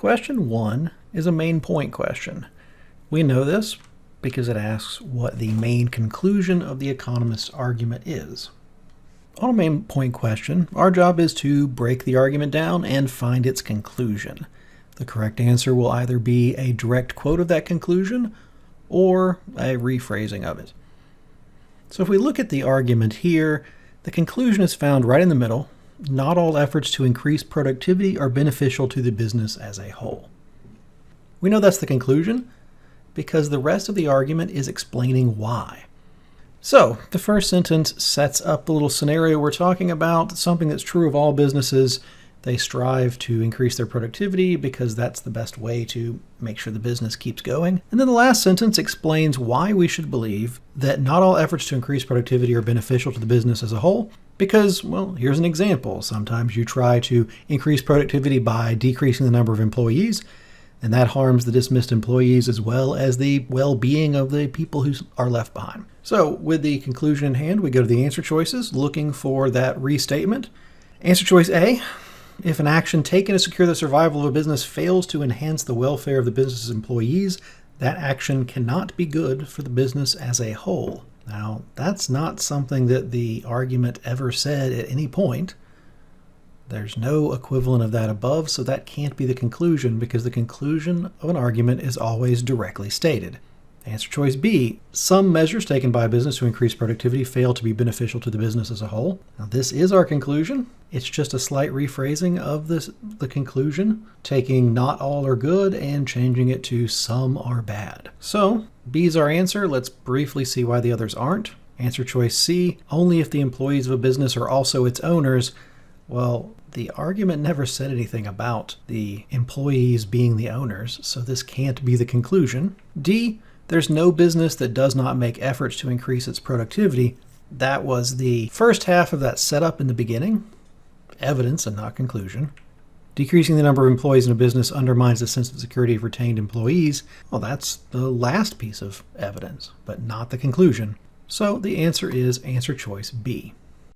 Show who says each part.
Speaker 1: Question 1 is a main point question. We know this because it asks what the main conclusion of the economist's argument is. On a main point question, our job is to break the argument down and find its conclusion. The correct answer will either be a direct quote of that conclusion or a rephrasing of it. So if we look at the argument here, the conclusion is found right in the middle. Not all efforts to increase productivity are beneficial to the business as a whole. We know that's the conclusion because the rest of the argument is explaining why. So the first sentence sets up the little scenario we're talking about, something that's true of all businesses. They strive to increase their productivity because that's the best way to make sure the business keeps going. And then the last sentence explains why we should believe that not all efforts to increase productivity are beneficial to the business as a whole. Because, well, here's an example. Sometimes you try to increase productivity by decreasing the number of employees, and that harms the dismissed employees as well as the well-being of the people who are left behind. So with the conclusion in hand, we go to the answer choices, looking for that restatement. Answer choice A, if an action taken to secure the survival of a business fails to enhance the welfare of the business's employees, that action cannot be good for the business as a whole. Now, that's not something that the argument ever said at any point. There's no equivalent of that above, so that can't be the conclusion because the conclusion of an argument is always directly stated. Answer choice B, some measures taken by a business to increase productivity fail to be beneficial to the business as a whole. Now, this is our conclusion. It's just a slight rephrasing of the conclusion, taking not all are good and changing it to some are bad. So B's our answer. Let's briefly see why the others aren't. Answer choice C, only if the employees of a business are also its owners. Well, the argument never said anything about the employees being the owners, so this can't be the conclusion. D, there's no business that does not make efforts to increase its productivity. That was the first half of that setup in the beginning. Evidence and not conclusion. Decreasing the number of employees in a business undermines the sense of security of retained employees. Well, that's the last piece of evidence, but not the conclusion. So the answer is answer choice B.